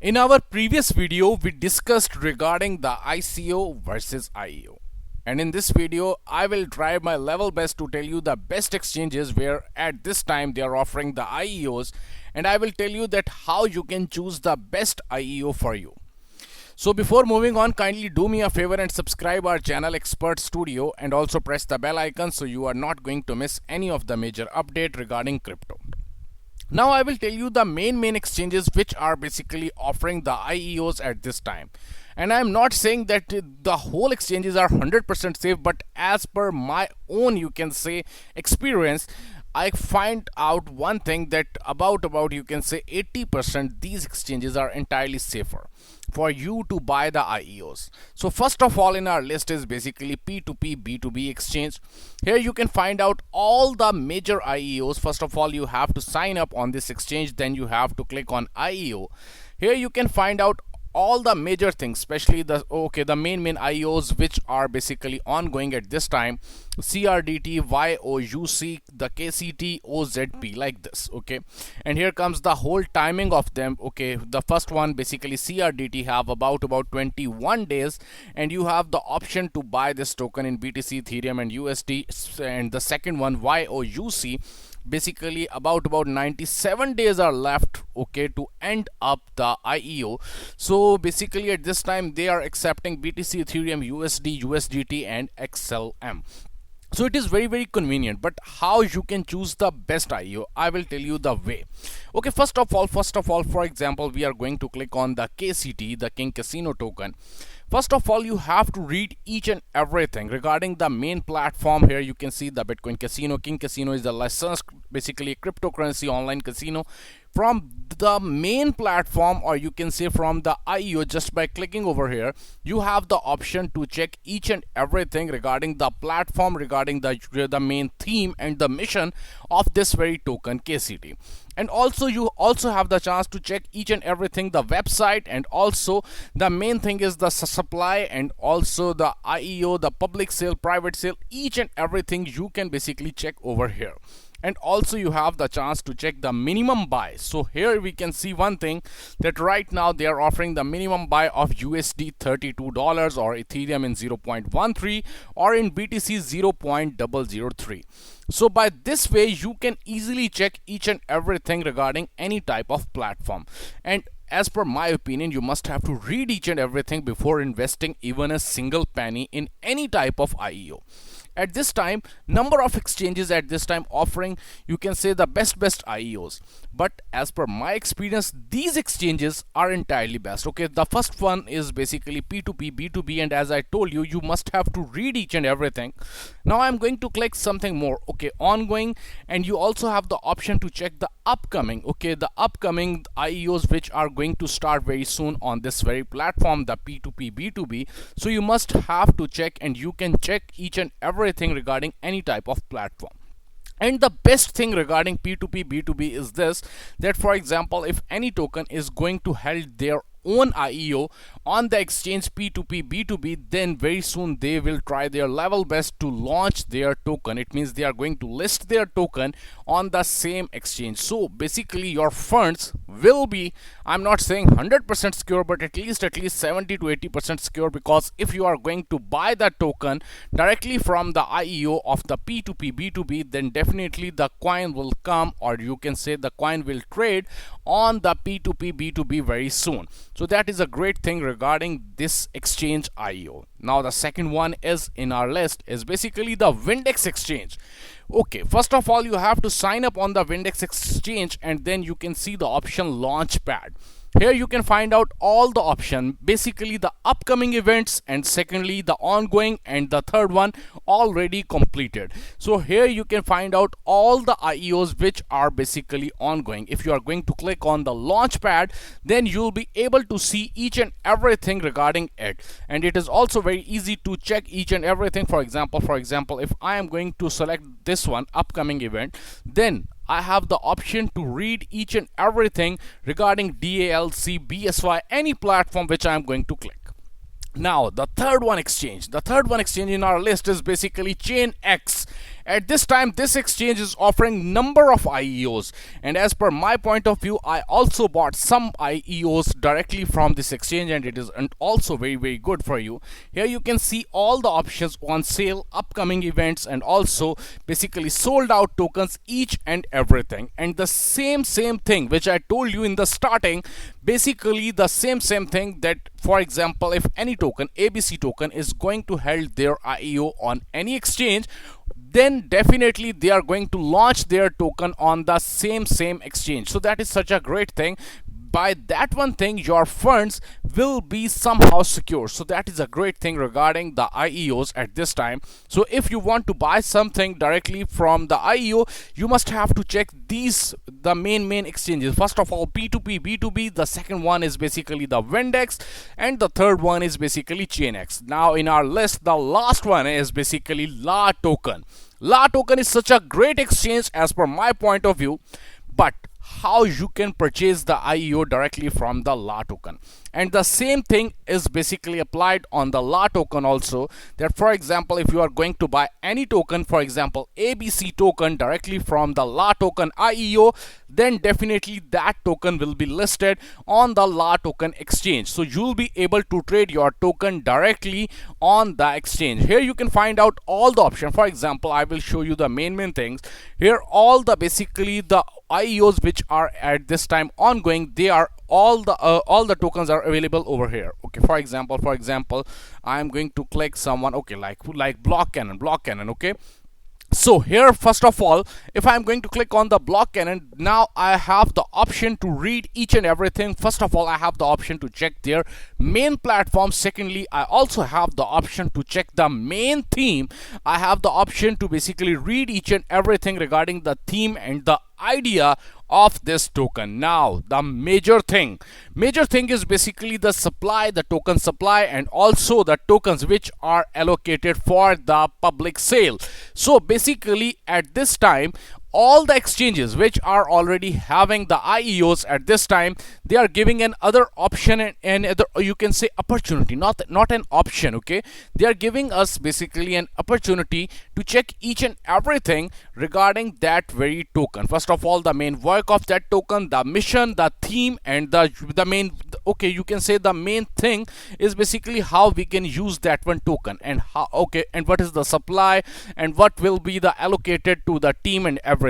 In our previous video, we discussed regarding the ICO versus IEO. And in this video, I will try my level best to tell you the best exchanges where at this time they are offering the IEOs, and I will tell you that how you can choose the best IEO for you. So before moving on, kindly do me a favor and subscribe our channel Expert Studio and also press the bell icon so you are not going to miss any of the major update regarding crypto. Now I will tell you the main exchanges which are basically offering the IEOs at this time. And I am not saying that the whole exchanges are 100% safe, but as per my own, you can say, experience, I find out one thing that about you can say 80% these exchanges are entirely safer for you to buy the IEOs. So first of all in our list is basically P2P B2B exchange. Here you can find out all the major IEOs. First of all, you have to sign up on this exchange, then you have to click on IEO. Here you can find out all the major things, especially the main IEOs which are basically ongoing at this time: CRDT, YOUC, the KCT, OZP, like this. Okay, and here comes the whole timing of them. Okay, the first one basically CRDT have about 21 days, and you have the option to buy this token in BTC, Ethereum, and USD. And the second one, YOUC, basically about 97 days are left, okay, to end up the IEO. So basically at this time they are accepting BTC, Ethereum, USD, USDT, and XLM. So it is very convenient. But how you can choose the best IEO, I will tell you the way. Okay, first of all, for example, we are going to click on the KCT, the King Casino token. First of all, you have to read each and everything regarding the main platform. Here you can see the Bitcoin Casino. King Casino is the licensed, basically cryptocurrency online casino. From the main platform, or you can say from the IEO, just by clicking over here, you have the option to check each and everything regarding the platform, regarding the main theme and the mission of this very token KCT. And also you also have the chance to check each and everything, the website, and also the main thing is the supply, and also the IEO, the public sale, private sale, each and everything you can basically check over here. And also you have the chance to check the minimum buy. So here we can see one thing, that right now they are offering the minimum buy of USD $32, or Ethereum in 0.13, or in BTC 0.003. So by this way you can easily check each and everything regarding any type of platform. And as per my opinion, you must have to read each and everything before investing even a single penny in any type of IEO. At this time, number of exchanges at this time offering, you can say, the best IEOs. But as per my experience, these exchanges are entirely best. Okay, the first one is basically P2P B2B, and as I told you, you must have to read each and everything. Now I'm going to click something more. Okay, ongoing, and you also have the option to check the upcoming. Okay, the upcoming IEOs which are going to start very soon on this very platform, the P2P B2B. So you must have to check, and you can check each and everything regarding any type of platform. And the best thing regarding P2P B2B is this, that for example, if any token is going to hold their own IEO on the exchange P2P B2B, then very soon they will try their level best to launch their token. It means they are going to list their token on the same exchange. So basically your funds will be, I'm not saying 100% secure, but at least 70 to 80% secure, because if you are going to buy that token directly from the IEO of the P2P B2B, then definitely the coin will come, or you can say the coin will trade on the P2P B2B very soon. So that is a great thing regarding this exchange IEO. Now the second one is in our list is basically the Windex exchange. Okay, first of all you have to sign up on the Windex exchange, and then you can see the option Launchpad. Here you can find out all the option, basically the upcoming events, and secondly the ongoing, and the third one already completed. So here you can find out all the IEOs which are basically ongoing. If you are going to click on the Launchpad, then you'll be able to see each and everything regarding it. And it is also very easy to check each and everything. For example, if I am going to select this one, upcoming event, then I have the option to read each and everything regarding DALC, BSY, any platform which I am going to click. Now the third one exchange in our list is basically ChainX, At this time, this exchange is offering number of IEOs, and as per my point of view, I also bought some IEOs directly from this exchange, and it is also very good for you. Here you can see all the options on sale, upcoming events, and also basically sold out tokens, each and everything. And the same thing which I told you in the starting, basically the same thing, that for example, if any token, ABC token, is going to hold their IEO on any exchange, then definitely they are going to launch their token on the same exchange. So that is such a great thing. By that one thing, your funds will be somehow secure. So that is a great thing regarding the IEOs at this time. So if you want to buy something directly from the IEO, you must have to check these, the main exchanges. First of all, P2P, B2B. The second one is basically the Vendex, and the third one is basically Chainx. Now in our list, the last one is basically La Token. La Token is such a great exchange as per my point of view, but how you can purchase the IEO directly from the La Token. And the same thing is basically applied on the La Token also, that for example, if you are going to buy any token, for example ABC token, directly from the La Token IEO, then definitely that token will be listed on the La Token exchange. So you'll be able to trade your token directly on the exchange. Here you can find out all the options. For example, I will show you the main things. Here all the basically the IEOs which are at this time ongoing, they are all the tokens are available over here. Okay, for example, I am going to click someone, okay, like Block Cannon. Okay, so here first of all, if I'm going to click on the Block Cannon, now I have the option to read each and everything. First of all, I have the option to check their main platform. Secondly, I also have the option to check the main theme. I have the option to basically read each and everything regarding the theme and the idea of this token. Now the major thing is basically the supply, the token supply, and also the tokens which are allocated for the public sale. So basically at this time, all the exchanges which are already having the IEOs at this time, they are giving an other option and other, you can say, opportunity, not an option. Okay, they are giving us basically an opportunity to check each and everything regarding that very token. First of all, the main work of that token, the mission, the theme, and the main, okay, you can say the main thing is basically how we can use that one token, and how, okay, and what is the supply, and what will be the allocated to the team and everything.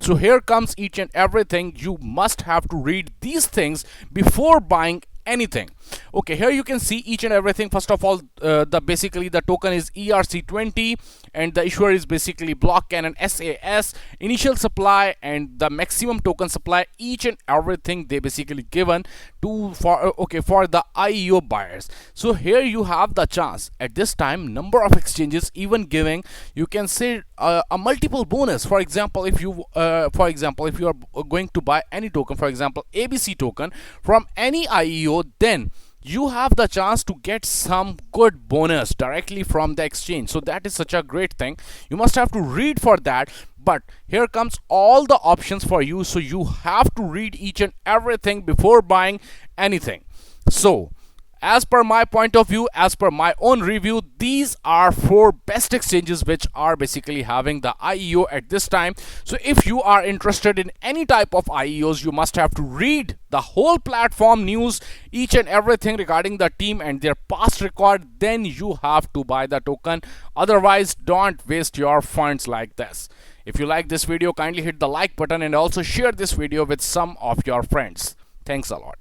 So here comes each and everything. You must have to read these things before buying anything. Okay, here you can see each and everything. First of all, basically the token is ERC20, and the issuer is basically Block Cannon SAS. Initial supply and the maximum token supply, each and everything they basically given to for the IEO buyers. So here you have the chance at this time, number of exchanges even giving, you can say, a multiple bonus. For example, if you are going to buy any token, for example ABC token, from any IEO, then you have the chance to get some good bonus directly from the exchange. So that is such a great thing. You must have to read for that, but here comes all the options for you. So you have to read each and everything before buying anything. So as per my point of view, as per my own review, these are 4 best exchanges which are basically having the IEO at this time. So if you are interested in any type of IEOs, you must have to read the whole platform news, each and everything regarding the team and their past record. Then you have to buy the token. Otherwise, don't waste your funds like this. If you like this video, kindly hit the like button and also share this video with some of your friends. Thanks a lot.